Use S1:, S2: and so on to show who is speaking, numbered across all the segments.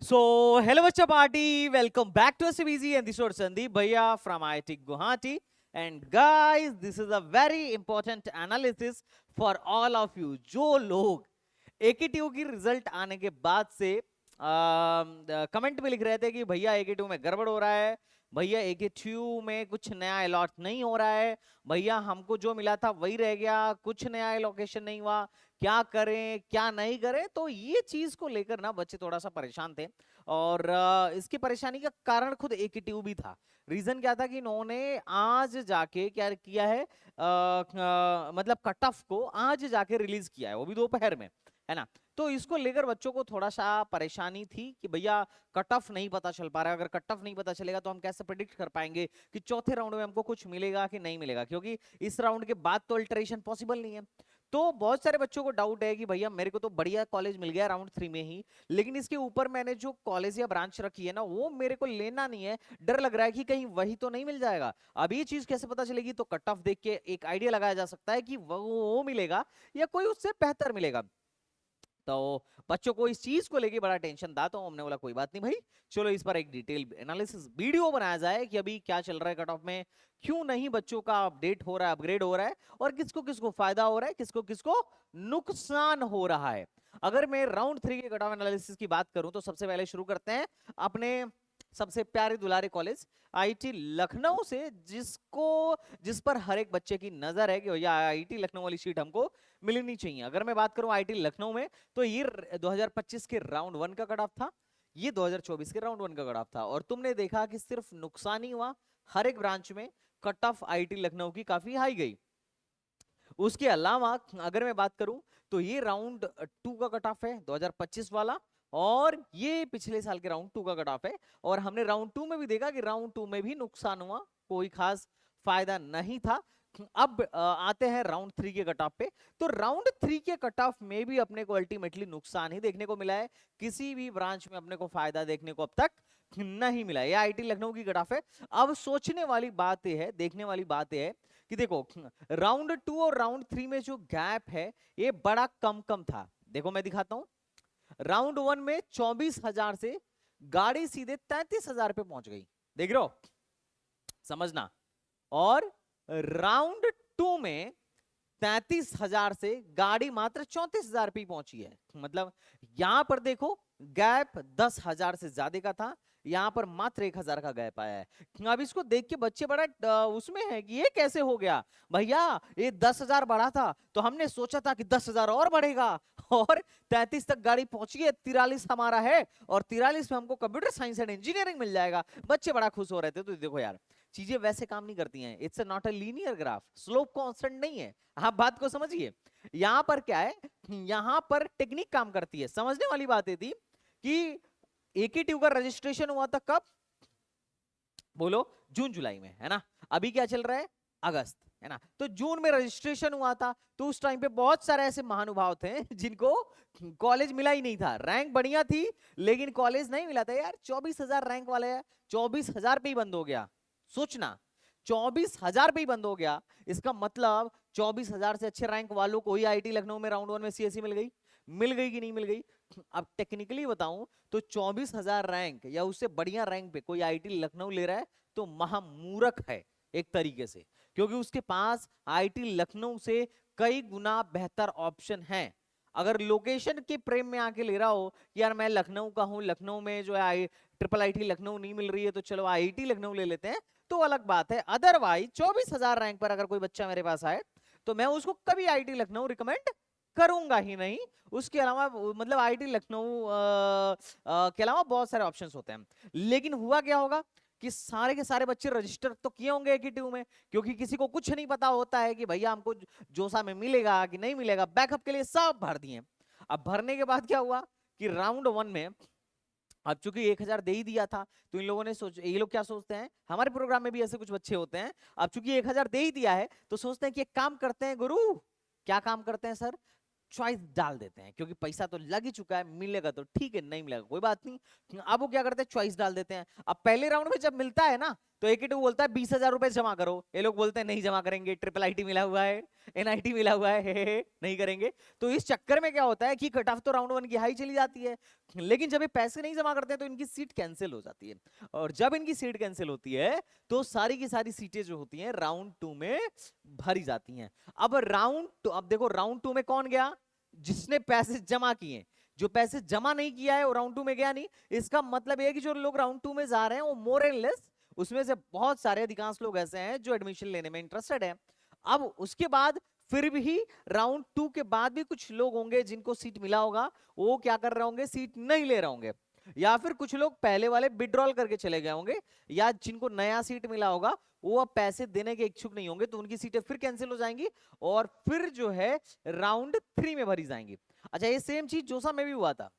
S1: So, hello, Mr. Party. Welcome back to SBZ and this is Sandeep Bhaiya from IIT Guwahati. And guys, this is a very important analysis for all of you. जो लोग AKTU की result आने के बाद से comment में लिख रहे थे कि भैया AKTU में गड़बड़ हो रहा है, भैया AKTU में कुछ नया अलॉट नहीं हो रहा है, भैया हमको जो मिला था वही रह गया, कुछ नया एलोकेशन नहीं हुआ, क्या करें क्या नहीं करें। तो ये चीज को लेकर ना बच्चे थोड़ा सा परेशान थे और इसकी परेशानी का कारण खुद AKTU भी था। रीजन क्या था कि इन्होंने आज जाके क्या किया है, मतलब कट ऑफ को आज जाके रिलीज किया है, वो भी दोपहर में, है ना। तो इसको लेकर बच्चों को थोड़ा सा परेशानी थी कि भैया कट ऑफ नहीं पता चल पा रहा है। अगर कट ऑफ नहीं पता चलेगा तो हम कैसे प्रिडिक्ट कर पाएंगे कि चौथे राउंड में हमको कुछ मिलेगा कि नहीं मिलेगा, क्योंकि इस राउंड के बाद तो अल्टरेशन पॉसिबल नहीं है। तो बहुत सारे बच्चों को डाउट है कि भैया मेरे को तो बढ़िया कॉलेज मिल गया राउंड 3 में ही, लेकिन इसके ऊपर मैंने जो कॉलेज या ब्रांच रखी है ना वो मेरे को लेना नहीं है, डर लग रहा है कि कहीं वही तो नहीं मिल जाएगा। अब ये चीज कैसे पता चलेगी? तो कट ऑफ देख के एक आइडिया लगाया जा सकता है कि वो मिलेगा या कोई उससे बेहतर मिलेगा। तो बच्चों को इस चीज को लेके बड़ा टेंशन था, तो हमने बोला कोई बात नहीं भाई, चलो इस पर एक डिटेल एनालिसिस वीडियो बनाया जाए कि अभी क्या चल रहा है कट ऑफ में, क्यों नहीं बच्चों का अपडेट हो रहा है, अपग्रेड हो रहा है, और किसको किसको फायदा हो रहा है, किसको किसको नुकसान हो रहा है। अगर मैं राउंड 3 के कट ऑफ एनालिसिस की बात करूं तो सबसे पहले शुरू करते हैं अपने सबसे प्यारे दुलारे कॉलेज आईटी लखनऊ से, जिस पर हर एक बच्चे की नजर है कि भैया आईटी लखनऊ वाली सीट हमको मिलनी चाहिए। अगर मैं बात करूं आईटी लखनऊ में तो ये 2025 के राउंड 1 का कट ऑफ था, ये 2024 के राउंड 1 का कट ऑफ था, और तुमने देखा कि सिर्फ नुकसान ही हुआ। हर एक ब्रांच में कट ऑफ आईटी लखनऊ की काफी हाई गई। उसके अलावा अगर मैं बात करूं तो ये राउंड 2 का कट ऑफ है 2025 वाला, और ये पिछले साल के राउंड 2 का कट ऑफ है। और हमने राउंड 2 में भी देखा कि राउंड 2 में भी नुकसान हुआ, कोई खास फायदा नहीं था। अब आते हैं राउंड 3 के कट ऑफ पे। तो राउंड 3 के कट ऑफ में भी अपने को अल्टीमेटली नुकसान ही देखने को मिला है, किसी भी ब्रांच में अपने को फायदा देखने को अब तक नहीं मिला। ये आईटी लखनऊ की कट ऑफ है। अब सोचने वाली बात यह है, देखने वाली बात यह है कि देखो राउंड 2 और राउंड 3 में जो गैप है ये बड़ा कम कम था। देखो मैं दिखाता हूं, राउंड 1 में 24,000 से गाड़ी सीधे 33,000 पे पहुंच गई, देख रहे हो, समझना। और राउंड 2 में 33,000 से गाड़ी मात्र 34,000 पे पहुंची है। मतलब यहां पर देखो गैप 10,000 से ज्यादा का था, यहां पर मात्र 1,000 का गैप आया है। अब इसको देख के बच्चे बड़ा उसमें है कि ये कैसे हो गया भैया, ये 10,000 बढ़ा था तो हमने सोचा था कि 10,000 और बढ़ेगा, और 33 तक गाड़ी पहुंची है, 43 हमारा है, और 43 में हमको कंप्यूटर साइंस एंड इंजीनियरिंग मिल जाएगा। बच्चे बड़ा खुश हो रहे थे। तो देखो यार, चीजें वैसे काम नहीं करती हैं, it's not a linear graph, slope constant नहीं है। आप बात को समझिए, यहां पर क्या है, यहां पर टेक्निक काम करती है। समझने वाली बात ये थी कि AKTU का रजिस्ट्रेशन हुआ था कब, बोलो, जून जुलाई में, है ना। अभी क्या चल रहा है, अगस्त, है ना। तो जून में रजिस्ट्रेशन हुआ था, तो उस टाइम पे बहुत सारे ऐसे महानुभाव थे जिनको कॉलेज मिला ही नहीं था, रैंक बढ़िया थी लेकिन कॉलेज नहीं मिला था। यार 24,000 रैंक वाले है, 24,000 पे ही बंद हो गया। सोचना, 24,000 पे ही बंद हो गया, इसका मतलब 24,000 से अच्छे रैंक वालों को ही आईटी लखनऊ में राउंड 1 में CSE मिल गई। मिल गई कि नहीं मिल गई? अब टेक्निकली बताऊं तो 24,000 रैंक या उससे बढ़िया रैंक पे कोई आईटी लखनऊ ले रहा है तो महामूर्ख है एक तरीके से, क्योंकि उसके पास आईटी लखनऊ से कई गुना बेहतर ऑप्शन है। अगर लोकेशन के प्रेम में आके ले रहा हो कि यार मैं लखनऊ का हूं, लखनऊ में जो है ट्रिपल आईटी लखनऊ नहीं मिल रही है तो चलो आईटी लखनऊ ले लेते हैं, तो अलग बात है। अदरवाइज 24,000 रैंक पर अगर कोई बच्चा मेरे पास आए तो मैं उसको कभी आईटी लखनऊ रिकमेंड करूंगा ही नहीं। उसके अलावा मतलब आईटी लखनऊ के अलावा बहुत सारे ऑप्शंस होते हैं। लेकिन हुआ क्या होगा कि सारे के सारे बच्चे रजिस्टर तो किए होंगे AKTU में, क्योंकि किसी को कुछ नहीं पता होता है कि भैया हमको जोसा में मिलेगा कि नहीं मिलेगा, बैकअप के लिए सब भर दिए। अब भरने के बाद क्या हुआ कि राउंड 1 में अब चूंकि 1,000 दे ही दिया था, तो इन लोगों ने ये लोग क्या सोचते हैं, हमारे प्रोग्राम में भी ऐसे कुछ बच्चे होते हैं, अब चूंकि 1,000 दे ही दिया है तो सोचते हैं कि एक काम करते हैं गुरु, क्या काम करते हैं सर, चॉइस डाल देते हैं, क्योंकि पैसा तो लग ही चुका है, मिलेगा तो ठीक है, नहीं मिलेगा कोई बात नहीं। अब वो क्या करते हैं, चॉइस डाल देते हैं। अब पहले राउंड में जब मिलता है ना तो AKT बोलता है 20,000 रुपए जमा करो, ये लोग बोलते हैं नहीं जमा करेंगे, ट्रिपल आईटी मिला हुआ है, NIT मिला हुआ है, हे, नहीं करेंगे। तो इस चक्कर में क्या होता है कि कट ऑफ तो राउंड 1 की हाई चली जाती है, लेकिन जब ये पैसे नहीं जमा करते हैं तो इनकी सीट कैंसिल हो जाती है, और जब इनकी सीट कैंसिल होती है तो सारी की सारी सीटें जो होती हैं राउंड 2 में भरी जाती हैं। अब देखो राउंड 2 में कौन गया, जिसने पैसे जमा किए। जो पैसे जमा नहीं किया है वो राउंड 2 में गया नहीं। इसका मतलब ये कि जो लोग राउंड 2 में जा रहे हैं वो मोर एंड लेस उसमें से बहुत सारे अधिकांश लोग ऐसे हैं जो एडमिशन लेने में इंटरेस्टेड है। अब उसके बाद फिर भी राउंड 2 के बाद भी कुछ लोग होंगे जिनको सीट मिला होगा, वो क्या कर रहे होंगे, सीट नहीं ले रहे होंगे, या फिर कुछ लोग पहले वाले विड्रॉल करके चले गए होंगे, या जिनको नया सीट मिला होगा वो अब पैसे देने के इच्छुक नहीं होंगे, तो उनकी सीटें फिर कैंसिल हो जाएंगी और फिर जो है राउंड 3 में भरी जाएंगी। अच्छा, ये सेम चीज जोसा में भी हुआ था।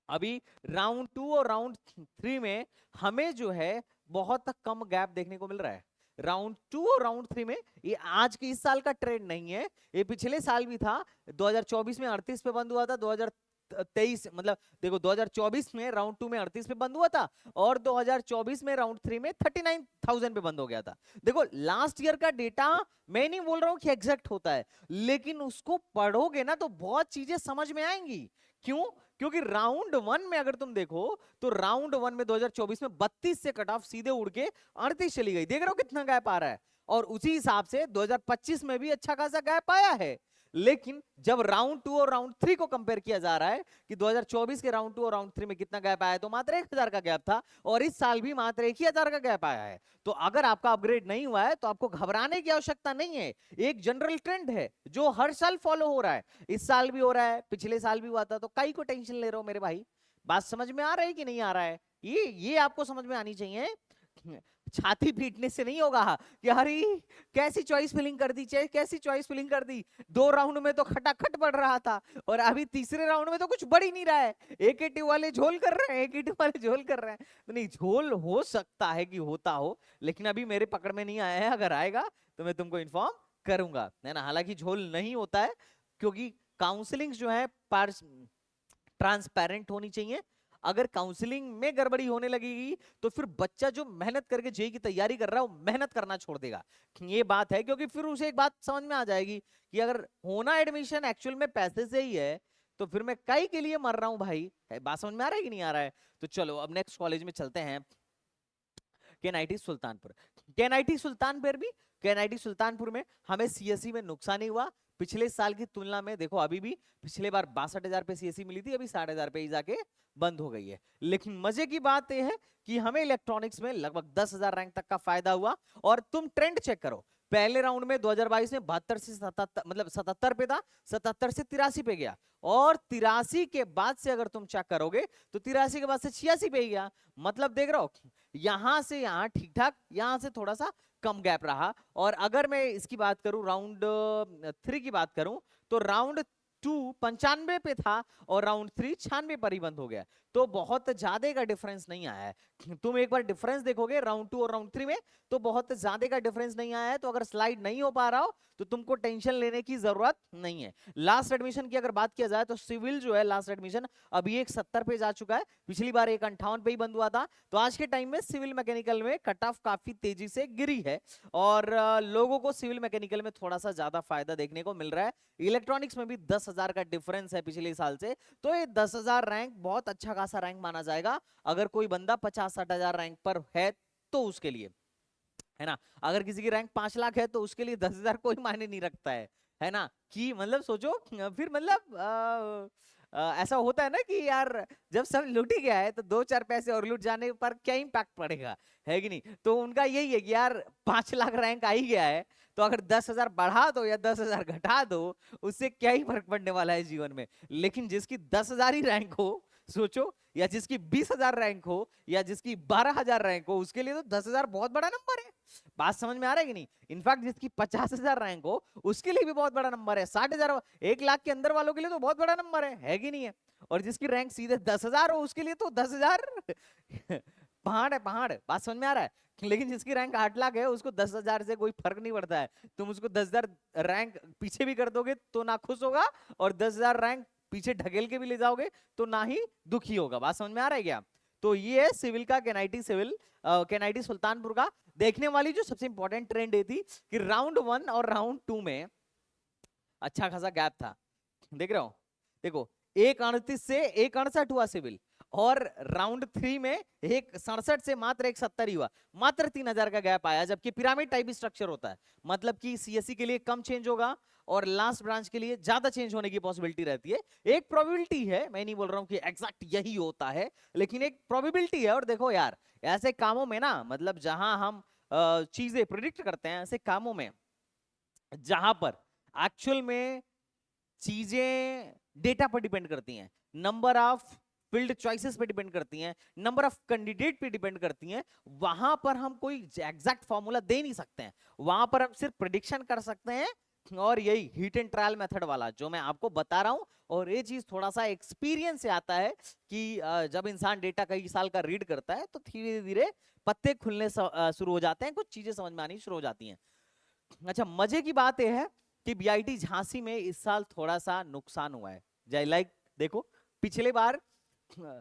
S1: अभी राउंड 2 और राउंड 3 में हमें जो है बहुत कम गैप देखने को मिल रहा है। राउंड 2 और राउंड 3 में ये आज के इस साल का ट्रेंड नहीं है, ये पिछले साल भी था। 2024 में 38 पे बंद हुआ था, 2023 मतलब देखो 2024 में राउंड 2 में 38 पे बंद हुआ था, और 2024 में राउंड 3 में 39,000 पे बंद हो गया था। देखो लास्ट ईयर का डेटा मैं नहीं बोल रहा हूं कि एग्जैक्ट होता है, लेकिन उसको पढ़ोगे ना तो बहुत चीजें समझ में आएंगी। क्यों? क्योंकि राउंड 1 में अगर तुम देखो तो राउंड 1 में 2024 में 32 से कट ऑफ सीधे उड़ के 38 चली गई। देख रहे हो कितना गैप आ रहा है, और उसी हिसाब से 2025 में भी अच्छा खासा गैप आया है। लेकिन जब राउंड 2 और राउंड 3 को कंपेयर किया जा रहा है कि 2024 के राउंड 2 और राउंड 3 में कितना गैप आया है, तो मात्र 1,000 का गैप था, और इस साल भी मात्र 1,000 का गैप आया है। तो अगर आपका अपग्रेड नहीं हुआ है तो आपको घबराने की आवश्यकता नहीं है। एक जनरल ट्रेंड है जो हर साल फॉलो हो रहा है, इस साल भी हो रहा है, पिछले साल भी हुआ था, तो काई को टेंशन ले रहे हो मेरे भाई? बात समझ में आ रहा है कि नहीं आ रहा है? ये आपको समझ में आनी चाहिए। छाती पीटने से नहीं होगा कि अरे कैसी चॉइस फिलिंग कर दी, कैसी चॉइस फिलिंग कर दी, 2 राउंड में तो खटाखट बढ़ रहा था और अभी तीसरे राउंड में तो कुछ बढ़ ही नहीं रहा है। AKT वाले झोल कर रहे हैं, AKT वाले झोल कर रहे हैं। तो नहीं, झोल हो सकता है कि होता हो, लेकिन अभी मेरे पकड़ में नहीं आया है। अगर आएगा तो मैं तुमको इन्फॉर्म करूंगा, है ना। हालांकि झोल नहीं होता है, क्योंकि काउंसलिंग जो है ट्रांसपेरेंट होनी चाहिए। अगर काउंसलिंग में गड़बड़ी होने लगेगी तो फिर बच्चा जो मेहनत करके जेई की तैयारी कर रहा है वो मेहनत करना छोड़ देगा। ये बात है, क्योंकि फिर उसे एक बात समझ में आ जाएगी कि अगर होना एडमिशन एक्चुअल में पैसे से ही है तो फिर मैं काई के लिए मर रहा हूं भाई। बात समझ में आ रहा है कि नहीं आ रहा है? तो चलो अब नेक्स्ट कॉलेज में चलते हैं, केएनआईटी सुल्तानपुर। केएनआईटी सुल्तानपुर में हमें सीएससी में नुकसान ही हुआ पिछले साल की तुलना में। देखो अभी भी पिछले बार 62,000 पे सीएससी मिली थी, अभी 60,000 पे ही जाके बंद हो गई है। लेकिन मजे की बात यह है कि हमें इलेक्ट्रॉनिक्स में लगभग 10,000 रैंक तक का फायदा हुआ। और तुम ट्रेंड चेक करो, पहले राउंड में 2022 में 72 से 77 मतलब 77 पे था, 77 से 83 पे गया, और 83 के बाद से अगर तुम चेक करोगे तो 83 के बाद से 86 पे ही गया। मतलब देख रहे हो, यहां से यहां ठीक ठाक, यहां से थोड़ा सा कम गैप रहा। और अगर मैं इसकी बात करूं, राउंड 3 की बात करूं, तो राउंड 2 95 पे था और राउंड 3 96 पर ही बंद हो गया। तो बहुत ज्यादा का डिफरेंस नहीं आया है। तुम एक बार डिफरेंस देखोगे राउंड 2 और राउंड 3 में, तो बहुत ज्यादा का डिफरेंस नहीं आया है। तो अगर स्लाइड नहीं हो पा रहा हो तो तुमको टेंशन लेने की जरूरत नहीं है। लास्ट एडमिशन की अगर बात किया जाए तो सिविल जो है लास्ट एडमिशन अभी एक 70 पे जा चुका है, पिछली बार एक 58 पे ही बंद हुआ था। तो आज के टाइम में सिविल मैकेनिकल में कट ऑफ काफी तेजी से गिरी है, और लोगों को सिविल मैकेनिकल में थोड़ा सा ज्यादा फायदा देखने को मिल रहा है। इलेक्ट्रॉनिक्स में भी 10,000 का डिफरेंस है पिछले साल से, तो ये 10,000 रैंक बहुत अच्छा खासा रैंक माना जाएगा। अगर कोई बंदा 50-60,000 रैंक पर है तो उसके लिए, है ना। अगर किसी की रैंक 5 लाख है तो उसके लिए 10,000 कोई मायने नहीं रखता है ना। कि मतलब सोचो फिर मतलब ऐसा होता है ना कि यार जब सब लूट ही गया है तो 2-4 पैसे और लूट जाने पर क्या इम्पैक्ट पड़ेगा, है कि नहीं। तो उनका यही है कि यार 5 लाख रैंक आ ही गया है, तो अगर 10,000 बढ़ा दो या 10,000 घटा दो, उससे क्या ही फर्क पड़ने वाला है जीवन में। लेकिन जिसकी 10,000 ही रैंक हो, सोचो, या जिसकी 20,000 रैंक हो या जिसकी 12,000 रैंक हो, उसके लिए तो 10,000 बहुत बड़ा नंबर है। बात समझ में आ रहा है कि नहीं। इनफैक्ट जिसकी 50,000 रैंक हो उसके लिए भी बहुत बड़ा नंबर है। 60,000, 1 लाख के अंदर वालों के लिए तो बहुत बड़ा नंबर है कि नहीं है। और जिसकी रैंक सीधे 10,000 हो उसके लिए तो 10,000 पहाड़ है, पहाड़। बात समझ में आ रहा है। लेकिन जिसकी रैंक 8 लाख है उसको 10,000 से कोई फर्क नहीं पड़ता है। तुम उसको 10,000 रैंक पीछे भी कर दोगे तो ना खुश होगा, और 10,000 रैंक पीछे ढकेल के भी ले जाओगे तो ना ही दुखी होगा। बात समझ में आ रहा है क्या? तो ये है सिविल का, केएनआईटी सिविल, केएनआईटी सुल्तानपुर का देखने वाली जो सबसे इंपॉर्टेंट ट्रेंड ये थी कि राउंड 1 और राउंड 2 में अच्छा खासा गैप था। देख रहे हो, देखो 1:38 से 1:68 हुआ सिविल, और राउंड 3 में 1:67 से मात्र 1:70 ही हुआ, मात्र 3,000 का गैप आया। जबकि पिरामिड टाइप स्ट्रक्चर होता है, मतलब कि सीएससी के लिए कम चेंज होगा और लास्ट ब्रांच के लिए ज्यादा चेंज होने की पॉसिबिलिटी रहती है। एक प्रोबेबिलिटी है, मैं नहीं बोल रहा हूं कि एग्जैक्ट यही होता है, लेकिन एक प्रोबेबिलिटी है। और देखो यार, ऐसे कामों में ना, मतलब जहां हम चीजें प्रिडिक्ट करते हैं, ऐसे कामों में जहां पर एक्चुअल में चीजें डेटा पर डिपेंड करती हैं, नंबर ऑफ फील्ड चॉइसेस पे डिपेंड करती हैं, नंबर ऑफ कैंडिडेट पे डिपेंड करती हैं, वहां पर हम कोई एग्जैक्ट फॉर्मूला दे नहीं सकते हैं। वहां पर हम सिर्फ प्रिडिक्शन कर सकते हैं, और यही हीट एंड ट्रायल मेथड वाला जो मैं आपको बता रहा हूं। और ये चीज थोड़ा सा एक्सपीरियंस से आता है कि जब इंसान डेटा कई साल का रीड करता है तो धीरे धीरे पत्ते खुलने शुरू हो जाते हैं, कुछ चीजें समझ में आनी शुरू हो जाती हैं। अच्छा, मजे की बात यह है कि बीआईटी झांसी में इस साल थोड़ा सा नुकसान हुआ है। लाइक देखो, पिछले बार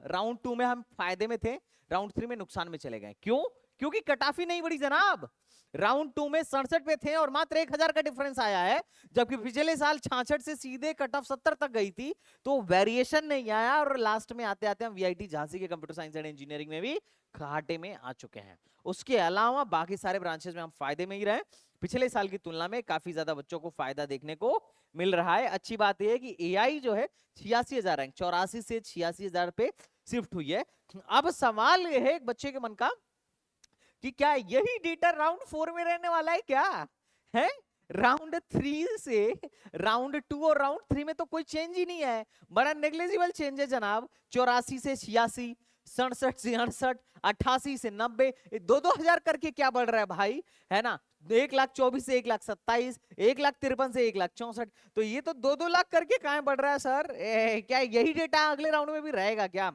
S1: राउंड 2 में हम फायदे में थे, राउंड 3 में नुकसान में चले गए। क्यों? क्योंकि कट ऑफ ही नहीं बढ़ी जनाब। राउंड 2 में 67 पे थे और मात्र 1,000 का डिफरेंस आया है, जबकि पिछले साल 66 से सीधे कट ऑफ 70 तक गई थी, तो वेरिएशन नहीं आया। और लास्ट में आते आते हम वीआईटी झांसी के कंप्यूटर साइंस एंड इंजीनियरिंग में भी घाटे में आ चुके हैं। उसके अलावा बाकी सारे ब्रांचेस में हम फायदे में ही रहे। पिछले साल की तुलना में काफी ज्यादा बच्चों को फायदा देखने को मिल रहा है। अच्छी बात यह है कि एआई जो है 86,000 रैंक 84 से 86,000 पे शिफ्ट हुई है। अब सवाल यह है एक बच्चे के मन का कि क्या यही डेटा राउंड 4 में रहने वाला है क्या है? राउंड 3 से राउंड 2 और राउंड 3 में तो कोई चेंज ही नहीं है, बड़ा नेग्लिजिबल चेंज है जनाब। 84 से 86, 67 से 68, 88 से 90, 2-2 हजार करके क्या बढ़ रहा है भाई, है ना? 1,24,000 से 1,27,000, 1,53,000 से 1,64,000, तो ये तो 2-2 लाख करके कहां बढ़ रहा है सर? क्या यही डेटा अगले राउंड में भी रहेगा क्या?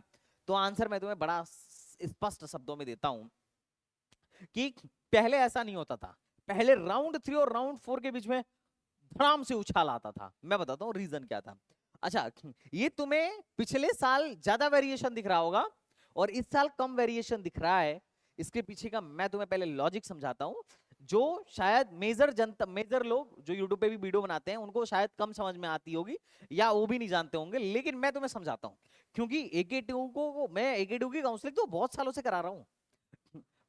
S1: तो आंसर मैं तुम्हें बड़ा स्पष्ट शब्दों में देता हूं कि पहले ऐसा नहीं होता था। पहले राउंड 3 और राउंड 4 के बीच में धड़ाम से उछाल आता था। मैं बताता हूं रीजन क्या था। अच्छा, ये तुम्हें पिछले साल ज्यादा वेरिएशन दिख रहा होगा और इस साल कम वेरिएशन दिख रहा है। इसके पीछे का मैं तुम्हें पहले लॉजिक समझाता हूं, जो शायद मेजर लोग जो यूट्यूब पे भी वीडियो बनाते हैं उनको शायद कम समझ में आती होगी, या वो भी नहीं जानते होंगे, लेकिन मैं तुम्हें समझाता हूं। क्योंकि एके2 को मैं एके2 की काउंसलिंग तो बहुत सालों से करा रहा हूं।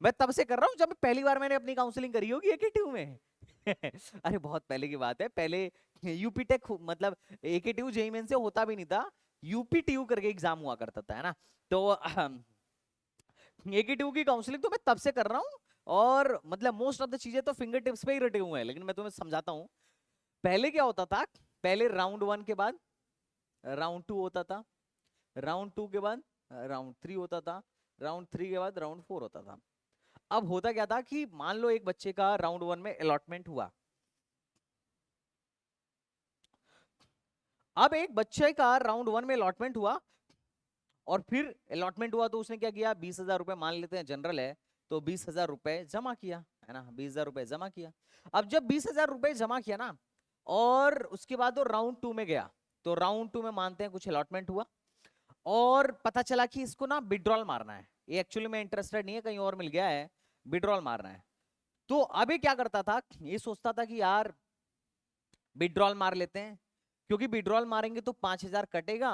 S1: मैं तब से कर रहा हूं जब पहली बार मैंने अपनी काउंसलिंग करी होगी एके2 में। अरे बहुत पहले की बात है। पहले यूपी टेक, मतलब एके2 जेईई मेन से होता भी नहीं था, यूपीटीयू करके एग्जाम हुआ करता था, है ना? तो एके2 की काउंसलिंग तो मैं तब से कर रहा हूं, और मतलब मोस्ट ऑफ द चीजें तो फिंगर टिप्स पे ही रटे हुए हैं। लेकिन मैं तुम्हें समझाता हूं, पहले क्या होता था। पहले राउंड 1 के बाद राउंड 2 होता था, राउंड 2 के बाद राउंड 3 होता था, राउंड 3 के बाद राउंड 4 होता था। अब होता क्या था कि मान लो एक बच्चे का राउंड 1 में अलॉटमेंट हुआ। अब एक बच्चे का राउंड 1 में अलॉटमेंट हुआ, और फिर अलॉटमेंट हुआ तो उसने क्या किया, 20,000 रुपए, मान लेते हैं जनरल है तो 20,000 रुपए जमा किया, है ना? 20,000 रुपए जमा किया। अब जब 20,000 रुपए जमा किया ना, और उसके बाद वो राउंड 2 में गया, तो राउंड 2 में मानते हैं कुछ अलॉटमेंट हुआ, और पता चला कि इसको ना विड्रॉल मारना है। ये एक्चुअली में इंटरेस्टेड नहीं है, कहीं और मिल गया है, विड्रॉल मारना है। तो अभी क्या करता था, ये सोचता था कि यार विड्रॉल मार लेते हैं, क्योंकि विड्रॉल मारेंगे तो 5,000 कटेगा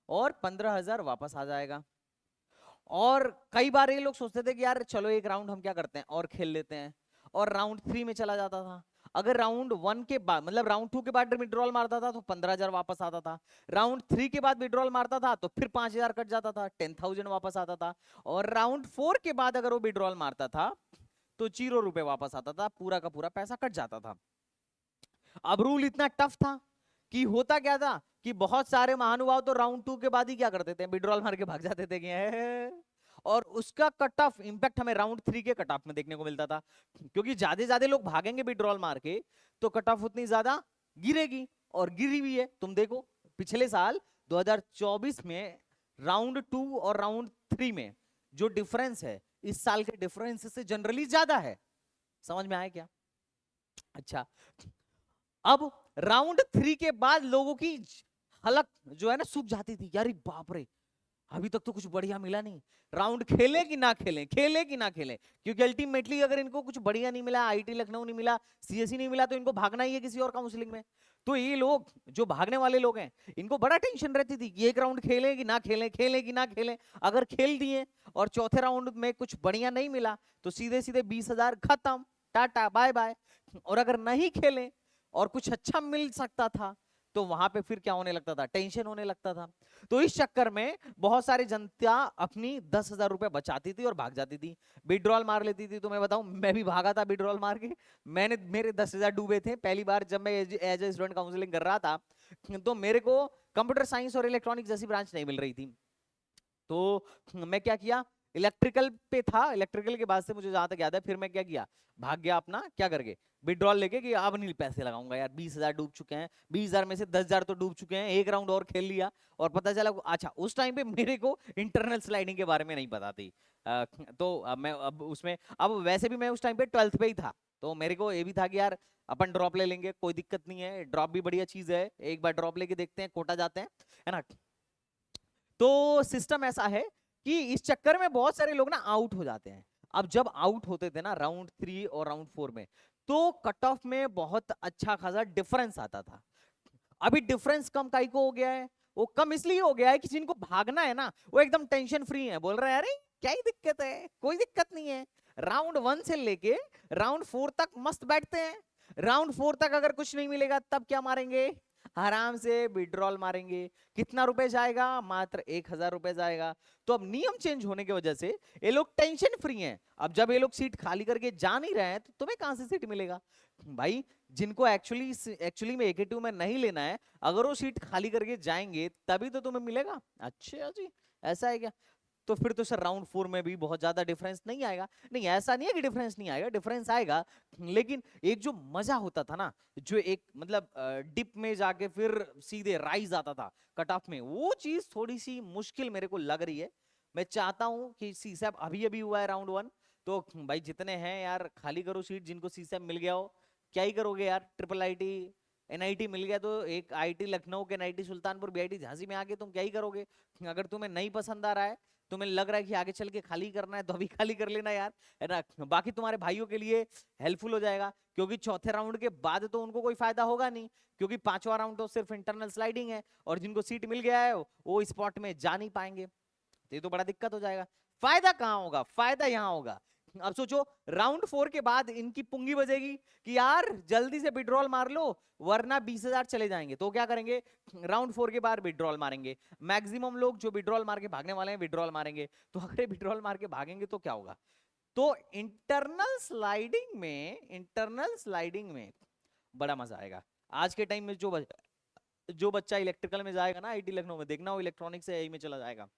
S1: और 15,000 वापस आ जाएगा। और कई बार ये लोग सोचते थे कि यार चलो एक राउंड हम क्या करते हैं और खेल लेते हैं, और राउंड 3 में चला जाता था। अगर राउंड 1 के बाद, मतलब राउंड 2 के बाद विड्रॉल मारता था तो 15,000 वापस आता था, राउंड 3 के बाद विड्रॉल मारता था तो फिर 5,000 कट जाता था, 10,000 वापस आता था, और राउंड 4 के बाद अगर वो विड्रॉल मारता था तो 0 रुपए वापस आता था, पूरा का पूरा पैसा कट जाता था। अब रूल इतना टफ था कि होता क्या था कि बहुत सारे महानुभाव तो राउंड 2 के बाद ही क्या करते थे, विड्रॉल मार के भाग जाते थे कि और उसका कट ऑफ इंपैक्ट हमें राउंड 3 के कट ऑफ में देखने को मिलता था, क्योंकि ज्यादा ज्यादा लोग भागेंगे विड्रॉल मार के तो कट ऑफ उतनी ज्यादा गिरेगी, और गिरी भी है। तुम देखो पिछले साल 2024 में राउंड 2 और राउंड 3 में जो डिफरेंस है इस साल के डिफरेंस से जनरली ज्यादा है। समझ में आया क्या? अच्छा, अब राउंड 3 के बाद लोगों की हलक जो है ना सूख जाती थी, यार बाप रे, अभी तक तो कुछ बढ़िया मिला नहीं। राउंड खेले कि ना खेलें, खेले कि ना खेलें, क्योंकि अल्टीमेटली अगर इनको कुछ बढ़िया नहीं मिला, आईटी लखनऊ नहीं मिला, सीएससी नहीं मिला, तो इनको भागना ही है किसी और काउंसलिंग में। तो ये लोग जो भागने वाले लोग हैं, इनको बड़ा टेंशन रहती थी कि एक राउंड खेलें कि ना खेलें, खेलें कि ना खेलें। अगर खेल दिए और चौथे राउंड में कुछ बढ़िया नहीं मिला तो सीधे सीधे 20,000 खत्म, टाटा बाय बाय। और अगर नहीं खेलें और कुछ अच्छा मिल सकता था तो वहां पे फिर क्या होने लगता था, टेंशन होने लगता था। तो इस चक्कर में बहुत सारी जनता अपनी 10,000 रुपए बचाती थी और भाग जाती थी, विड्रॉल मार लेती थी। तो मैं बताऊं, मैं भी भागा था विड्रॉल मार के। मैंने मेरे 10,000 डूबे थे पहली बार जब मैं एज ए स्टूडेंट काउंसलिंग कर रहा था। तो मेरे को कंप्यूटर साइंस और इलेक्ट्रॉनिक्स जैसी ब्रांच नहीं मिल रही थी। तो मैं क्या किया, इलेक्ट्रिकल पे था, इलेक्ट्रिकल के बाद से मुझे जहां तक याद है फिर मैं क्या किया, भाग गया अपना क्या करके, विड्रॉल लेके कि अब नहीं पैसे लगाऊंगा यार, 20,000 डूब चुके हैं, 20,000 में से 10,000 तो डूब चुके हैं, एक राउंड और खेल लिया। और पता चला, अच्छा उस टाइम पे मेरे को इंटरनल स्लाइडिंग के बारे में नहीं पता थी। तो अब मैं अब उसमें, अब वैसे भी मैं उस टाइम पे 12th पे ही था, तो मेरे को ये भी था कि यार अपन ड्रॉप ले लेंगे, कोई दिक्कत नहीं है, ड्रॉप भी बढ़िया चीज है, एक बार ड्रॉप लेके देखते हैं, कोटा जाते हैं, है ना। तो सिस्टम ऐसा है कि इस चक्कर में बहुत सारे लोग ना आउट हो जाते हैं। अब जब आउट होते थे ना राउंड 3 और राउंड 4 में, तो कट ऑफ में बहुत अच्छा खासा डिफरेंस आता था। अभी डिफरेंस कम काई को हो गया है, वो कम इसलिए हो गया है कि जिनको भागना है ना वो एकदम टेंशन फ्री है, बोल रहे हैं अरे क्या ही दिक्कत है, कोई दिक्कत नहीं है। राउंड 1 से लेके राउंड 4 तक मस्त बैठते हैं। राउंड 4 तक अगर कुछ नहीं मिलेगा तब क्या मारेंगे, आराम से विड्रॉल मारेंगे। कितना रुपए जाएगा, मात्र 1,000 रुपए जाएगा। तो अब नियम चेंज होने की वजह से ये लोग टेंशन फ्री हैं। अब जब ये लोग सीट खाली करके जा नहीं रहे हैं तो तुम्हें कहां से सीट मिलेगा भाई। जिनको एक्चुअली में AK2 में नहीं लेना है, अगर वो सीट खाली करके जाएंगे तभी तो तुम्हें मिलेगा। अच्छा जी, ऐसा है क्या। तो फिर तो सर राउंड 4 में भी बहुत ज्यादा डिफरेंस नहीं आएगा। नहीं, ऐसा नहीं है कि डिफरेंस नहीं आएगा, डिफरेंस आएगा, लेकिन एक जो मजा होता था ना, जो एक मतलब डिप में जाके फिर सीधे राइज आता था कट ऑफ में, वो चीज थोड़ी सी मुश्किल मेरे को लग रही है। मैं चाहता हूं कि सीसैप अभी अभी हुआ है राउंड 1, तो भाई जितने हैं यार खाली करो सीट, जिनको सीसैप मिल गया हो। क्या ही करोगे यार, ट्रिपल IT NIT मिल गया तो एक IIT लखनऊ के NIT सुल्तानपुर BIT झांसी में आके तुम क्या ही करोगे। अगर तुम्हें नहीं पसंद आ रहा है, तुम्हें लग रहा है कि आगे चल के खाली करना है, तो अभी खाली कर लेना यार, है ना। बाकी तुम्हारे भाइयों के लिए हेल्पफुल हो जाएगा, क्योंकि चौथे राउंड के बाद तो उनको कोई फायदा होगा नहीं, क्योंकि पांचवा राउंड तो सिर्फ इंटरनल स्लाइडिंग है, और जिनको सीट मिल गया है वो स्पॉट में जा नहीं पाएंगे। तो ये तो बड़ा दिक्कत हो जाएगा। फायदा कहाँ होगा, फायदा यहाँ होगा। अब सोचो, राउंड 4 के बाद इनकी पुंगी बजेगी कि यार जल्दी से विड्रॉल मार लो वरना 20,000 चले जाएंगे। तो क्या करेंगे, राउंड 4 के बाद विड्रॉल मारेंगे। मैक्सिमम लोग जो विड्रॉल मार के भागने वाले हैं विड्रॉल मारेंगे। तो अगर विड्रॉल मार के भागेंगे तो क्या होगा। तो इंटरनल स्लाइडिंग में बड़ा मजा आएगा। आज के टाइम में जो बच्चा इलेक्ट्रिकल में जाएगा ना IIT लखनऊ में, देखना वो इलेक्ट्रॉनिक्स से AI में चला जाएगा।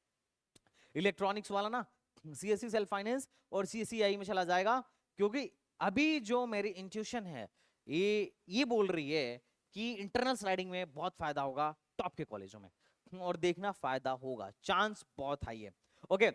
S1: इलेक्ट्रॉनिक्स वाला ना CSC सेल्फ फाइनेंस और CSC AI में चला जाएगा, क्योंकि अभी जो मेरी इंट्यूशन है ये बोल रही है कि इंटरनल स्लाइडिंग में बहुत फायदा होगा टॉप के कॉलेजों में, और देखना फायदा होगा, चांस बहुत हाई है। ओके,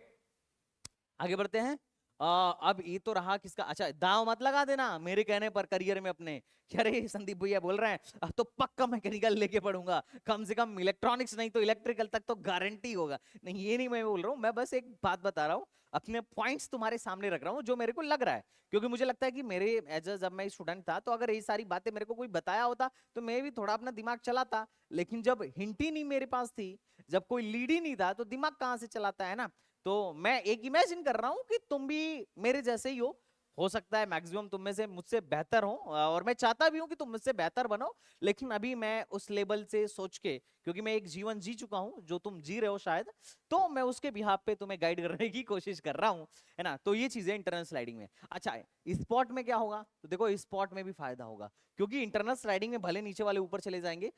S1: आगे बढ़ते हैं। अब ये तो रहा किसका, अच्छा दांव मत लगा देना मेरे कहने पर करियर में अपने, कि अरे संदीप भैया बोल रहे हैं अब तो पक्का मैकेनिकल लेके पढ़ूंगा, कम से कम इलेक्ट्रॉनिक्स नहीं तो इलेक्ट्रिकल तक तो गारंटी होगा। नहीं, ये नहीं मैं बोल रहा हूँ, मैं बस एक बात बता रहा हूँ, अपने पॉइंट्स तुम्हारे सामने रख रहा हूँ जो मेरे को लग रहा है। क्योंकि मुझे लगता है कि मेरे जब मैं स्टूडेंट था तो अगर ये सारी बातें मेरे को कोई बताया होता तो मैं भी थोड़ा अपना दिमाग चलाता, लेकिन जब हिंट ही नहीं मेरे पास थी, जब कोई लीड ही नहीं था, तो दिमाग कहाँ से चलाता है ना। तो मैं एक इमेजिन कर रहा हूं कि तुम भी मेरे जैसे ही हो सकता है मैक्सिमम तुम में से मुझसे बेहतर हो, और मैं चाहता भी हूं कि तुम मुझसे बेहतर बनो। लेकिन अभी मैं उस लेवल से सोच के, क्योंकि मैं एक जीवन जी चुका हूं जो तुम जी रहे हो शायद, तो मैं उसके बिहाफ पे तुम्हें गाइड करने की कोशिश कर रहा हूं, है ना। तो ये चीजें इंटरनल स्लाइडिंग में। अच्छा, स्पॉट में क्या होगा, तो देखो स्पॉट में भी फायदा होगा, क्योंकि इंटरनल स्लाइडिंग में भले नीचे वाले ऊपर चले जाएंगे,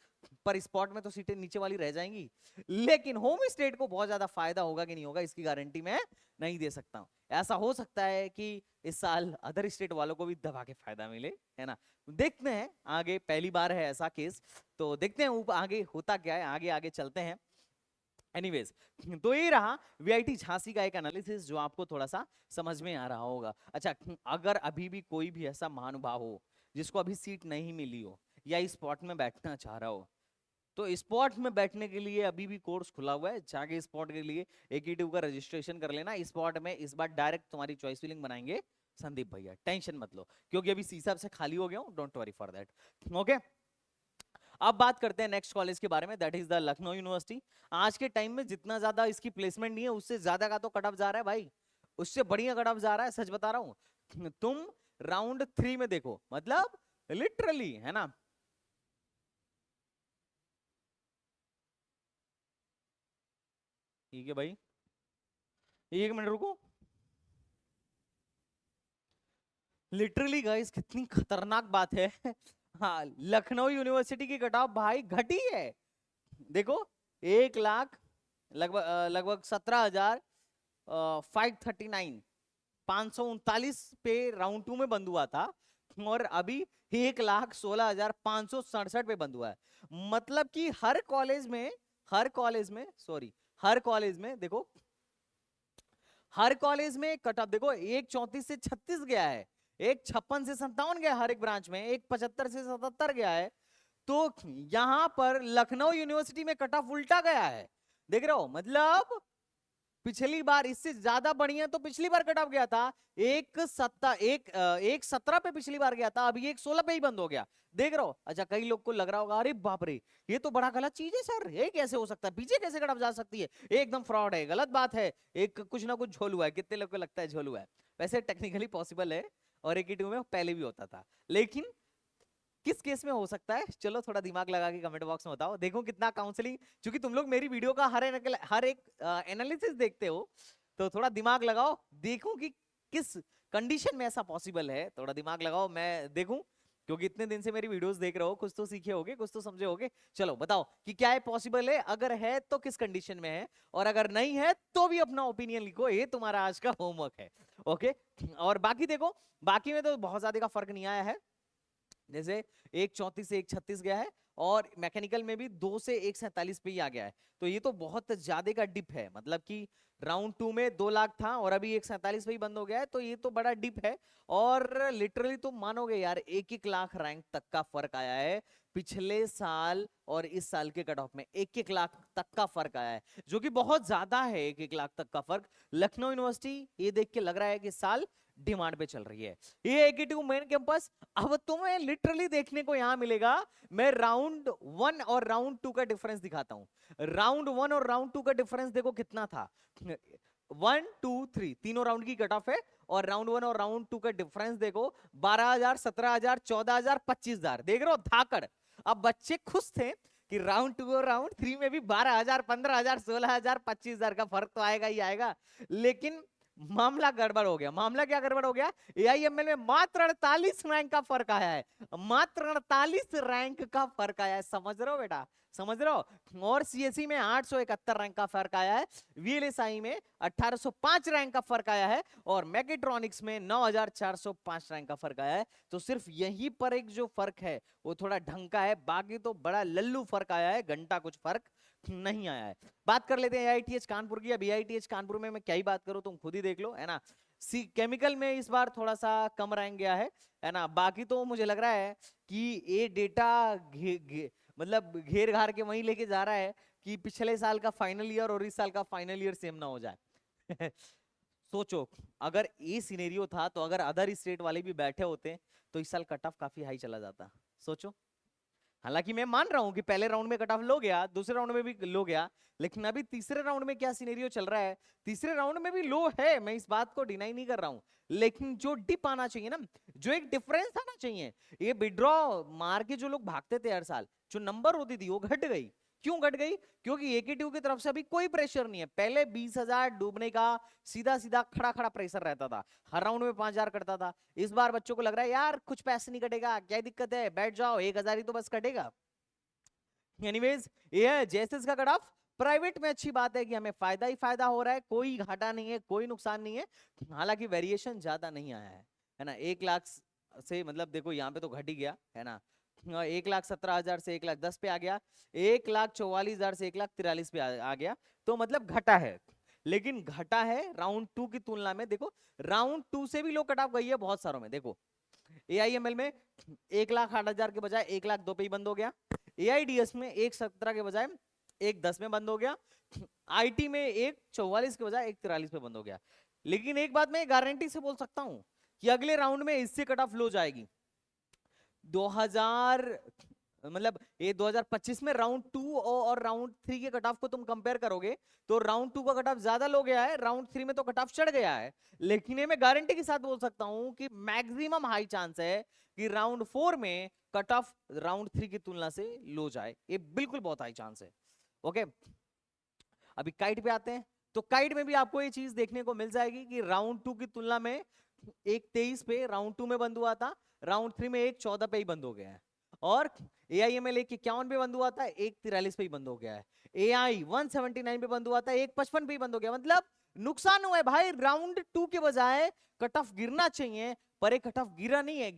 S1: पर स्पॉट में तो सीटें नीचे वाली रह जाएंगी। लेकिन होम स्टेट को बहुत ज्यादा फायदा होगा कि नहीं होगा इसकी गारंटी मैं नहीं दे सकता हूं। ऐसा हो सकता है कि इस साल अदर स्टेट वालों को भी दबा के फायदा मिले, है ना। देखते हैं आगे, पहली बार है ऐसा केस, तो देखते हैं ऊपर आगे होता क्या है, आगे आगे चलते हैं। एनीवेज, तो ये रहा VIT झांसी का एक एनालिसिस जो आपको थोड़ा सा समझ में आ रहा होगा। अच्छा, अगर अभी भी कोई भी ऐसा महानुभाव हो जिसको अभी सीट नहीं मिली हो या इस स्पॉट में बैठना चाह रहा हो, तो स्पॉट में बैठने के लिए अभी भी कोर्स खुला हुआ है, जाके स्पॉट के लिए AKTU का रजिस्ट्रेशन कर लेना। स्पॉट में इस बार डायरेक्ट तुम्हारी चॉइस फिलिंग बनाएंगे संदीप भैया, टेंशन मत लो, क्योंकि अभी सीसा से खाली हो गया हूं, don't worry for that. Okay, अब बात करते हैं नेक्स्ट कॉलेज के बारे में, that is the Lucknow university. आज के टाइम में जितना ज्यादा इसकी प्लेसमेंट नहीं है, उससे ज्यादा का तो कट ऑफ जा रहा है भाई, उससे बढ़िया कट ऑफ जा रहा है, सच बता रहा हूं। तुम राउंड 3 में देखो, मतलब लिटरली, है ना। ठीक है भाई, एक मिनट रुको। लिटरली गाइस, कितनी खतरनाक बात है। हाँ, लखनऊ यूनिवर्सिटी की कट ऑफ भाई घटी है। देखो, 1 लाख लगभग 17,539, 539 पे राउंड 2 में बंद हुआ था, और अभी 1,16,567 पे बंद हुआ है। मतलब कि हर कॉलेज में देखो, हर कॉलेज में कट ऑफ देखो, एक 34 से 36 गया है, एक 56 से 57 गया हर एक ब्रांच में, एक 75 से 77 गया है। तो यहां पर लखनऊ यूनिवर्सिटी में कट ऑफ उल्टा गया है, देख रहे हो। मतलब पिछली बार इससे ज्यादा बढ़िया तो पिछली बार कट ऑफ गया था, 117 पे पिछली बार गया था, अभी 116 पे ही बंद हो गया, देख रहे हो। अच्छा, कई लोग को लग रहा होगा अरे बाप रे, ये तो बड़ा गलत चीज है सर, ये कैसे हो सकता है, पीछे कैसे कट ऑफ जा सकती है, ये एकदम फ्रॉड है, गलत बात है, एक कुछ ना कुछ झोल हुआ है। कितने लोग को लगता है झोल हुआ है? वैसे टेक्निकली पॉसिबल है, और AKTU में पहले भी होता था, लेकिन किस केस में हो सकता है, चलो थोड़ा दिमाग लगा के कमेंट बॉक्स में बताओ। देखो कितना काउंसलिंग, क्योंकि तुम लोग मेरी वीडियो का हर एक एनालिसिस देखते हो, तो थोड़ा दिमाग लगाओ, देखो कि किस कंडीशन में ऐसा पॉसिबल है, थोड़ा दिमाग लगाओ, मैं देखूं, क्योंकि इतने दिन से मेरी वीडियोस देख रहे हो, कुछ तो सीखे होगे, कुछ तो समझे होगे। चलो बताओ कि क्या है पॉसिबल है, अगर है तो किस कंडीशन में है, और अगर नहीं है तो भी अपना ओपिनियन लिखो, ये तुम्हारा आज का होमवर्क है। ओके, और बाकी देखो, बाकी में तो बहुत ज्यादा का फर्क नहीं आया है, जैसे 134 से 136 गया है, और मैकेनिकल में भी 2 से 147 पे ही आ गया है। तो ये तो बहुत ज्यादा का डिप है, मतलब कि राउंड 2 में 2 लाख था और अभी 147 पे ही बंद हो गया है, तो ये तो बड़ा डिप है। और लिटरली तुम मानोगे यार, 1-1 लाख रैंक तक का फर्क आया है पिछले साल और इस साल के कट ऑफ में, 1-1 लाख तक का फर्क आया है, जो कि बहुत ज्यादा है। 1-1 लाख तक का फर्क लखनऊ यूनिवर्सिटी ये देख के लग रहा है कि साल डिमांड पे चल रही है। ये AKTU मेन कैंपस, अब तुम्हें लिटरली देखने को यहां मिलेगा। मैं राउंड 1 और राउंड 2 का डिफरेंस दिखाता हूं। राउंड 1 और राउंड 2 का डिफरेंस देखो कितना था, 1 2 3 तीनों राउंड की कट ऑफ है, और राउंड 1 और राउंड 2 का डिफरेंस देखो, 12,000, 17,000, 14,000, 25,000, देख रहे हो धाकड़। अब बच्चे खुश थे कि राउंड 2 और राउंड 3 में भी 12,000, 15,000, 16,000, 25,000 का फर्क तो आएगा ही आएगा, लेकिन मामला गड़बड़ हो गया। मामला क्या गड़बड़ हो गया? AIML में मात्र 48 रैंक का फर्क आया है, मात्र 48 रैंक का फर्क आया है, समझ रहे हो बेटा, समझ रहे हो। और CSE में 871 रैंक का फर्क आया है, VLSI में 1805 रैंक का फर्क आया है, और मैकेट्रॉनिक्स में 9405 रैंक का फर्क आया है। तो सिर्फ यहीं पर एक जो फर्क है वो थोड़ा ढंग का है, बाकी तो बड़ा लल्लू फर्क आया है, घंटा कुछ फर्क नहीं आया है। बात कर लेते हैं AITH कानपुर की। अब AITH कानपुर में मैं क्या ही बात करूं, तुम खुद ही देख लो, है ना। केमिकल में इस बार थोड़ा सा कम रैंक गया है ना। बाकी तो मुझे लग रहा है कि ये डेटा मतलब घेर घार के वहीं लेके जा रहा है कि पिछले साल का फाइनल ईयर और इस साल का फाइनल ईयर सेम ना हो जाए। सोचो, अगर ये सिनेरियो था, तो अगर अदर स्टेट वाले भी बैठे होते तो इस साल कट ऑफ काफी हाई चला जाता, सोचो। हालांकि मैं मान रहा हूं कि पहले राउंड में कट ऑफ लो गया, दूसरे राउंड में भी लो गया, लेकिन अभी तीसरे राउंड में क्या सिनेरियो चल रहा है, तीसरे राउंड में भी लो है, मैं इस बात को डिनाई नहीं कर रहा हूं, लेकिन जो डिप आना चाहिए ना, जो एक डिफरेंस आना चाहिए, ये विड्रॉ मार के जो लोग भागते थे हर साल, जो नंबर होती थी वो घट गई। क्यों घट गई? क्योंकि AKTU की तरफ से अभी कोई प्रेशर नहीं है। पहले 20,000 डूबने का सीधा सीधा खड़ा खड़ा प्रेशर रहता था, हर राउंड में 5,000 कटता था। इस बार बच्चों को लग रहा है यार कुछ पैसे नहीं कटेगा, क्या दिक्कत है, बैठ जाओ, 1,000 ही तो बस कटेगा। एनीवेज, ये है जेएसएस का कट ऑफ। प्राइवेट में अच्छी बात है कि हमें फायदा ही फायदा हो रहा है, कोई घाटा नहीं है, कोई नुकसान नहीं है। हालांकि वेरिएशन ज्यादा नहीं आया है ना। 1 लाख से मतलब देखो यहाँ पे तो घट ही गया है ना, 1,17,000 से 1,10,000 पे आ गया, 1,44,000 से 1,43,000 पे आ गया, तो मतलब घटा है। लेकिन घटा है राउंड 2 की तुलना में। देखो राउंड 2 से भी लो कट ऑफ गई है बहुत सारों में। देखो AIML में 1,08,000 के बजाय 1,02,000 पे ही बंद हो गया, एआईडीएस में 1.17 के बजाय 1.10 में बंद हो गया, आईटी में 1.44 के बजाय 1.43 पे बंद हो गया। लेकिन एक बात मैं गारंटी से बोल सकता हूं कि अगले राउंड में इससे कट ऑफ लो जाएगी। 2000 मतलब ये 2025 में राउंड 2 और राउंड 3 के कट ऑफ को तुम कंपेयर करोगे तो राउंड 2 का कट ऑफ ज्यादा लो गया है, राउंड 3 में तो कट ऑफ चढ़ गया है। लेकिन ये मैं गारंटी के साथ बोल सकता हूं कि मैक्सिमम हाई चांस है कि राउंड 4 में कट ऑफ राउंड 3 की तुलना से लो जाए, ये बिल्कुल बहुत हाई चांस है। ओके, अभी काइट पे आते हैं। तो काइट में भी आपको ये चीज देखने को मिल जाएगी कि राउंड 2 की तुलना में 1.23 पे राउंड 2 में बंद हुआ था, राउंड 3 में 1.14 पे ही बंद हो गया है। और AIML 1.51 पे बंद हुआ था, 1.43 पे ही बंद हो गया है। AI 179 पे बंद हुआ था, 1.55 पे ही बंद हो गया। मतलब नुकसान हुआ है भाई, राउंड 2 के बजाय कट ऑफ गिरना चाहिए पर एक कट ऑफ गिरा नहीं है।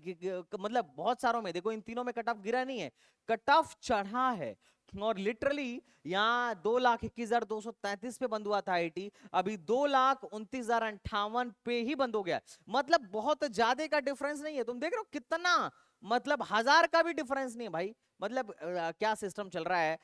S1: मतलब बहुत सारों में देखो, इन तीनों में कट ऑफ गिरा नहीं है, कट ऑफ चढ़ा है। और लिटरली यहाँ 2,21,233 पे बंद हुआ था आईटी, अभी 2,29,058 पे ही बंद हो गया। मतलब बहुत ज्यादा का डिफरेंस नहीं है। तुम देख रहे हो कितना, मतलब 1000 का भी डिफरेंस नहीं है भाई। मतलब क्या सिस्टम चल रहा है,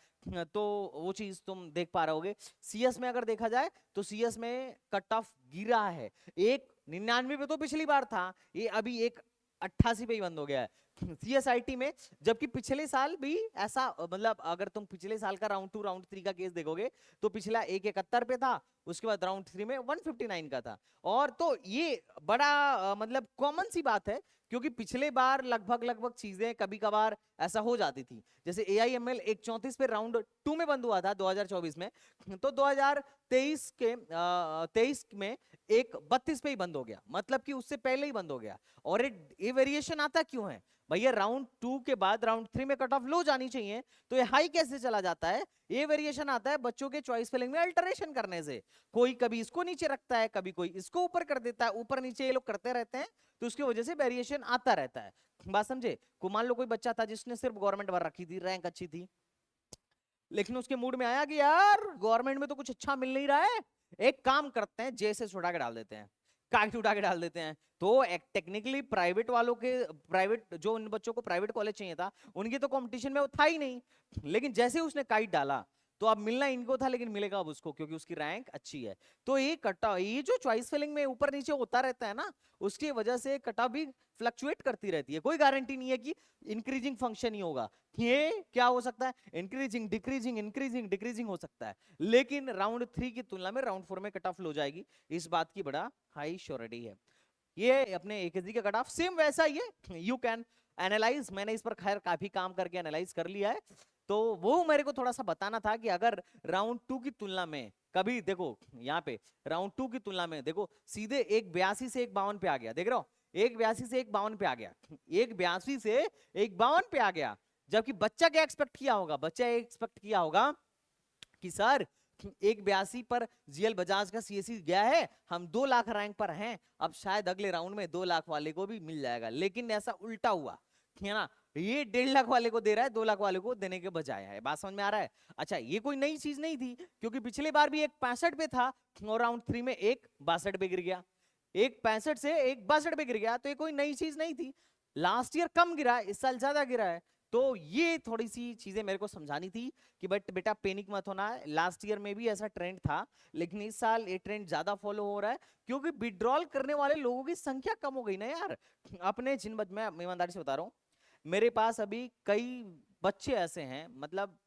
S1: तो वो चीज तुम देख पा रहे होगे। सीएस में अगर देखा जाए तो सीएस में कट ऑफ गिरा है, 1.99 पे तो पिछली बार था, ये अभी 1.88 पे ही बंद हो गया है सीएसआईटी में। जबकि पिछले साल भी ऐसा, मतलब अगर तुम पिछले साल का राउंड 2 राउंड 3 का केस देखोगे तो पिछला 1.71 पे था, उसके बाद राउंड 3 में 159 का था। और तो ये बड़ा मतलब कॉमन सी बात है, क्योंकि पिछले बार लगभग चीजें कभी कभार ऐसा हो जाती थी। जैसे AIML 1.34 पे राउंड 2 में बंद हुआ था 2024 में, तो 2023 में 1.32 पे ही बंद हो गया, मतलब कि उससे पहले ही बंद हो गया। और ये वेरिएशन आता क्यों है भैया? राउंड 2 के बाद राउंड 3 में कट ऑफ लो जानी चाहिए, तो ये हाई कैसे चला जाता है? ये वेरिएशन आता है बच्चों के चॉइस फिलिंग में अल्टरेशन करने से। कोई कभी इसको नीचे रखता है, कभी कोई इसको ऊपर कर देता है, ऊपर नीचे ये लोग करते रहते हैं, तो उसकी वजह से वेरिएशन आता रहता है। बात समझे? मान लो कोई बच्चा था जिसने सिर्फ गवर्नमेंट भर रखी थी, रैंक अच्छी थी, लेकिन उसके मूड में आया कि यार गवर्नमेंट में तो कुछ अच्छा मिल नहीं रहा है, एक काम करते हैं जेसे उठा के डाल देते हैं, काट उठा के डाल देते हैं। तो टेक्निकली प्राइवेट वालों के, प्राइवेट जो उन बच्चों को प्राइवेट कॉलेज चाहिए था, उनकी तो कंपटीशन में वो था ही नहीं। लेकिन जैसे उसने काइट डाला तो अब मिलना इनको था, लेकिन मिलेगा अब उसको, क्योंकि उसकी रैंक अच्छी है। तो ये कटा, ये जो चॉइस फिलिंग में ऊपर नीचे होता रहता है ना, उसकी वजह से कटा भी फ्लक्चुएट करती रहती है। कोई गारंटी नहीं है कि इंक्रीजिंग फंक्शन ही होगा, ये क्या हो सकता है, इंक्रीजिंग डिक्रीजिंग इंक्रीजिंग डिक्रीजिंग हो सकता है। लेकिन राउंड 3 की तुलना में राउंड 4 में कट ऑफ हो जाएगी, इस बात की बड़ा हाई श्योरिटी है। ये अपने AKG का कट ऑफ सेम वैसा ही है, यू कैन एनालाइज। मैंने इस पर खैर काफी काम करके एनालाइज कर लिया है, तो वो मेरे को थोड़ा सा बताना था कि अगर राउंड 2 की तुलना में कभी देखो, यहाँ पे राउंड 2 की तुलना में देखो सीधे 1.82 से 1.52 पे आ गया, देख रहे हो, 1.82 से 1.52 पे आ गया, 1.82 से 1.52 पे आ गया। जबकि बच्चा क्या एक्सपेक्ट किया होगा? बच्चा एक्सपेक्ट किया होगा कि सर 1.82 पर जीएल बजाज का सीएससी गया है, हम 2 लाख रैंक पर हैं, अब शायद अगले राउंड में 2 लाख वाले को भी मिल जाएगा। लेकिन ऐसा उल्टा हुआ, है ना, ये 1.5 लाख वाले को दे रहा है, 2 लाख वाले को देने के बजाय है। बात समझ में आ रहा है? अच्छा, ये कोई नई चीज नहीं थी, क्योंकि पिछले बार भी 1.65 पे था और राउंड 3 में 1.62 पे गिर गया, 1.65 से 1.62 पे गिर गया, तो ये कोई नई चीज नहीं थी। लास्ट ईयर कम गिरा है, इस साल ज्यादा गिरा है। तो ये थोड़ी सी चीजें मेरे को समझानी थी कि बट बेटा पैनिक मत होना है, लास्ट ईयर में भी ऐसा ट्रेंड था, लेकिन इस साल ये ट्रेंड ज्यादा फॉलो हो रहा है, क्योंकि विड्रॉल करने वाले लोगों की संख्या कम हो गई ना यार। अपने जिन मैं ईमानदारी से बता रहा हूँ, मेरे पास अभी कई बच्चे ऐसे हैं, मतलब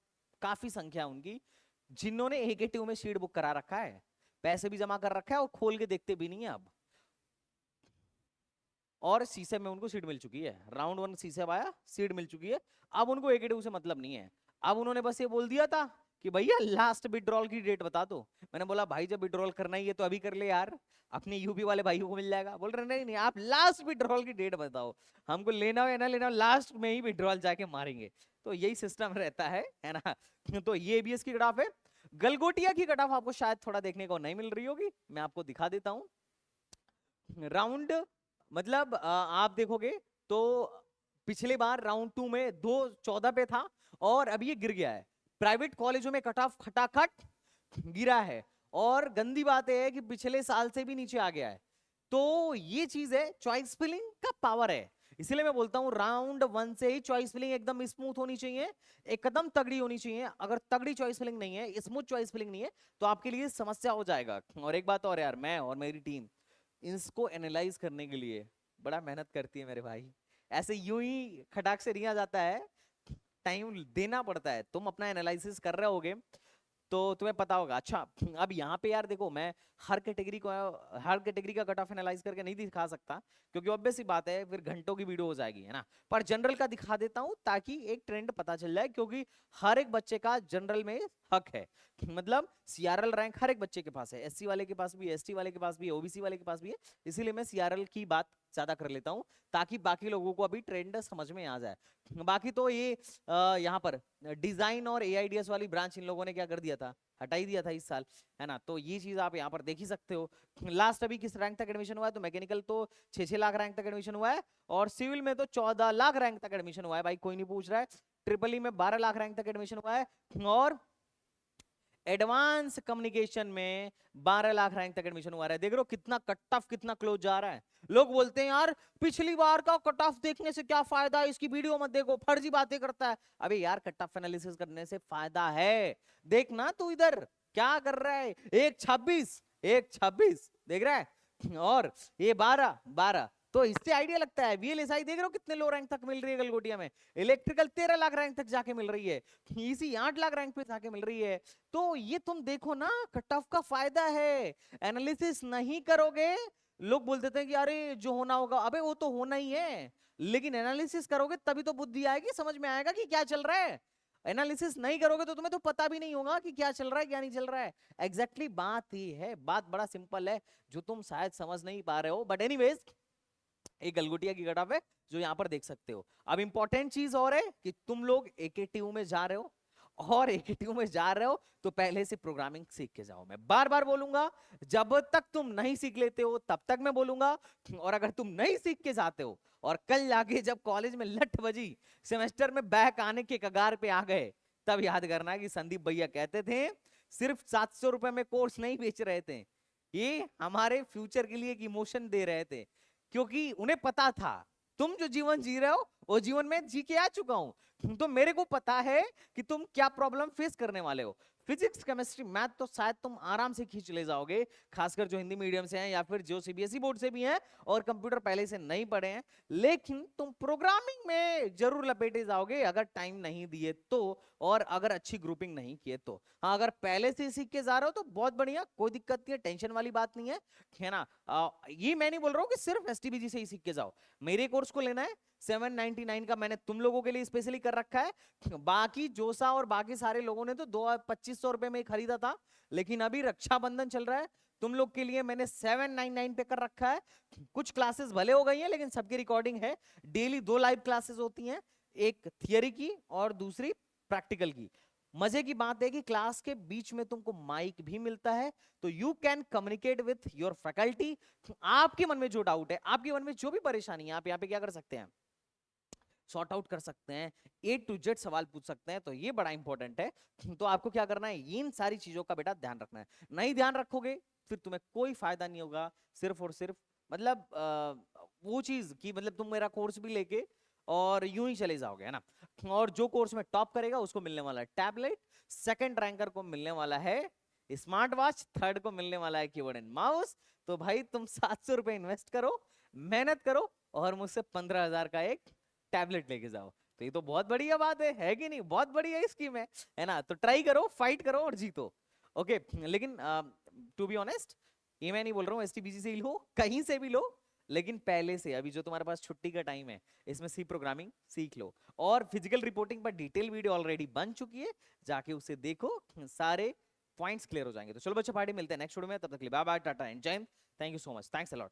S1: काफी संख्या उनकी, जिन्होंने AKTU में सीट बुक करा रखा है, पैसे भी जमा कर रखा है और खोल के देखते भी नहीं है अब, और सीसे में उनको सीट मिल चुकी है। राउंड 1 सीसे आया, सीट मिल चुकी है, अब उनको AKTU से मतलब नहीं है। अब उन्होंने बस ये बोल दिया था कि भैया लास्ट विड्रॉल की डेट बता दो। मैंने बोला भाई जब विड्रॉल करना ही है तो अभी कर ले यार, अपने यूपी वाले भाइयों को मिल जाएगा। बोल रहे नहीं नहीं, आप लास्ट विड्रॉल की डेट बताओ, हमको लेना हो या ना लेना हो, लास्ट में ही विड्रॉल जाके मारेंगे। तो यही सिस्टम रहता है ना। तो ये ABS की कट ऑफ है। गलगोटिया की कट ऑफ आपको शायद थोड़ा देखने को नहीं मिल रही होगी, मैं आपको दिखा देता हूं। राउंड मतलब आप देखोगे तो पिछले बार राउंड 2 में 2.14 पे था और अब ये गिर गया है। प्राइवेट कॉलेजों में कट ऑफ खटाखट गिरा है, और गंदी बात है कि पिछले साल से भी नीचे आ गया है। तो ये चीज है, चॉइस फिलिंग का पावर है। इसीलिए मैं बोलता हूँ राउंड 1 से ही चॉइस फिलिंग एकदम स्मूथ होनी चाहिए, एकदम तगड़ी होनी चाहिए। अगर तगड़ी चॉइस फिलिंग नहीं है, स्मूथ चॉइस फिलिंग नहीं है, तो आपके लिए समस्या हो जाएगा। और एक बात और यार, मैं और मेरी टीम इसको एनालाइज करने के लिए बड़ा मेहनत करती है मेरे भाई। ऐसे यूं ही खटाक से नहीं आ जाता है, टाइम देना पड़ता है। तुम अपना एनालिसिस कर रहे होगे तो तुम्हें पता होगा। अच्छा, अब यहाँ पे यार देखो, मैं हर कैटेगरी का कट ऑफ एनालाइज करके नहीं दिखा सकता, क्योंकि ऑब्वियस सी बात है फिर घंटों की वीडियो हो जाएगी, है ना। पर जनरल का दिखा देता हूँ ताकि एक ट्रेंड पता चल जाए, क्योंकि हर एक बच्चे का जनरल में हक है। मतलब सीआरएल रैंक हर एक बच्चे के पास है, एससी वाले के पास भी है, एसटी वाले के पास भी है, ओबीसी वाले के पास भी है। इसीलिए मैं सीआरएल की बात ज्यादा कर लेता हूँ, ताकि बाकी लोगों को अभी ट्रेंड समझ में आ जाए। बाकी तो ये यहाँ पर डिजाइन और एआईडीएस वाली ब्रांच इन लोगों ने क्या कर दिया था, हटा ही दिया था इस साल, है ना। तो ये चीज आप यहाँ पर देख ही सकते हो। लास्ट अभी किस रैंक तक एडमिशन हुआ है, तो मैकेनिकल तो 6-6 लाख रैंक तक एडमिशन हुआ है, और सिविल में तो 14 लाख रैंक तक एडमिशन हुआ है भाई, कोई नहीं पूछ रहा है। ट्रिपल ई में 12 लाख रैंक तक एडमिशन हुआ है, और एडवांस कम्युनिकेशन में 12 लाख रैंक तक एडमिशन हुआ है। देख रहे हो कितना कट ऑफ कितना क्लोज जा रहा है। लोग बोलते हैं यार पिछली बार का कट ऑफ देखने से क्या फायदा, इसकी वीडियो मत देखो, फर्जी बातें करता है। अबे यार कट ऑफ एनालिसिस करने से फायदा है। देखना तू इधर क्या कर रहा है, 1-26 देख रहा है, और ये 12 तो इससे आइडिया लगता है। वीएलएसआई देख रहे हो कितने लो रैंक तक मिल रही है गलगोटिया में, इलेक्ट्रिकल 13 लाख रैंक तक जाके मिल रही है, ईसी 8 लाख रैंक पे जाके मिल रही है। तो ये तुम देखो ना, कट ऑफ का फायदा है। एनालिसिस नहीं करोगे, लोग बोल देते हैं कि अरे जो होना होगा, अबे वो तो होना ही है, लेकिन एनालिसिस करोगे तभी तो बुद्धि आएगी, समझ में आएगा कि क्या चल रहा है। एनालिसिस नहीं करोगे तो तुम्हें तो पता भी नहीं होगा कि क्या चल रहा है क्या नहीं चल रहा है। एग्जैक्टली बात ही है, बात बड़ा सिंपल है, जो तुम शायद समझ नहीं पा रहे हो। बट एनीवेज, एक गलगोटिया की कट ऑफ है जो यहाँ पर देख सकते हो। अब इंपॉर्टेंट चीज और है कि तुम लोग एकेटीयू में जा रहे हो, और एकेटीयू में जा रहे हो तो पहले से प्रोग्रामिंग सीख के जाओ। मैं बार बार बोलूंगा, जब तक तुम नहीं सीख लेते हो तब तक मैं बोलूंगा। और अगर तुम नहीं सीख के जाते हो और कल जाके जब कॉलेज में लठ बजी, सेमेस्टर में बैक आने के कगार पे आ गए, तब याद करना कि संदीप भैया कहते थे सिर्फ 700 रुपए में कोर्स नहीं बेच रहे थे, ये हमारे फ्यूचर के लिए एक इमोशन दे रहे थे। क्योंकि उन्हें पता था तुम जो जीवन जी रहे हो वो जीवन में जी के आ चुका हूं, तो मेरे को पता है कि तुम क्या प्रॉब्लम फेस करने वाले हो। फिजिक्स केमिस्ट्री मैथ तो शायद तुम आराम से खींच ले जाओगे, खासकर जो हिंदी मीडियम से हैं या फिर जो सीबीएसई बोर्ड से भी हैं और कंप्यूटर पहले से नहीं पढ़े हैं। लेकिन तुम प्रोग्रामिंग में जरूर लपेटे जाओगे अगर टाइम नहीं दिए तो, और अगर अच्छी ग्रुपिंग नहीं किए तो। हाँ, अगर पहले से सीख के जा रहे हो तो बहुत बढ़िया, कोई दिक्कत नहीं है, टेंशन वाली बात नहीं है ना। ये मैं नहीं बोल रहा हूँ कि सिर्फ एसटीबीजी से ही सीख के जाओ। मेरे कोर्स को लेना है 799 का मैंने तुम लोगों के लिए स्पेशली कर रखा है। बाकी जोसा और बाकी सारे लोगों ने तो 2500 रुपए में खरीदा था, लेकिन अभी रक्षाबंधन चल रहा है, तुम लोग के लिए मैंने 799 पे कर रखा है। कुछ क्लासेस भले हो गई हैं लेकिन सबकी रिकॉर्डिंग है। डेली 2 लाइव क्लासेस होती हैं, एक थियरी की और दूसरी प्रैक्टिकल की। मजे की बात है कि क्लास के बीच में तुमको माइक भी मिलता है, तो you can communicate with your faculty. आपके मन में जो डाउट है, आपके मन में जो भी परेशानी है, आप यहाँ पे क्या कर सकते हैं, सॉर्ट आउट कर सकते हैं, A to Z सवाल पूछ सकते हैं। तो ये बड़ा इंपॉर्टेंट है। तो आपको क्या करना है, इन सारी चीजों का बेटा ध्यान रखना है। नहीं ध्यान रखोगे फिर तुम्हें कोई फायदा नहीं होगा, सिर्फ और सिर्फ मतलब वो चीज कि मतलब तुम मेरा कोर्स भी लेके और यूं ही चले जाओगे, है ना। और जो कोर्स में टॉप करेगा उसको मिलने वाला है टैबलेट, सेकंड रैंकर को मिलने वाला है स्मार्ट वॉच, थर्ड को मिलने वाला है कीबोर्ड एंड माउस। तो भाई तुम 700 रुपए इन्वेस्ट करो, मेहनत करो, और मुझसे 15,000 का एक टैबलेट लेके जाओ। तो ये तो बहुत बढ़िया बात है कि नहीं, बहुत बढ़िया स्कीम है ना। तो ट्राई करो, फाइट करो और जीतो। ओके, लेकिन टू बी ऑनेस्ट, ये मैं नहीं बोल रहा हूँ एसटीबीसी से ही लो, कहीं से भी लो, लेकिन पहले से अभी जो तुम्हारे पास छुट्टी का टाइम है इसमें सी प्रोग्रामिंग सीख लो। और फिजिकल रिपोर्टिंग पर डिटेल वीडियो ऑलरेडी बन चुकी है, जाके उसे देखो, सारे पॉइंट्स क्लियर हो जाएंगे। तो चलो बच्चों, पार्टी मिलते हैं नेक्स्ट वीडियो में, तब तक के लिए बाय बाय, टाटा एंड जय Hind. Thank you so much, thanks a lot.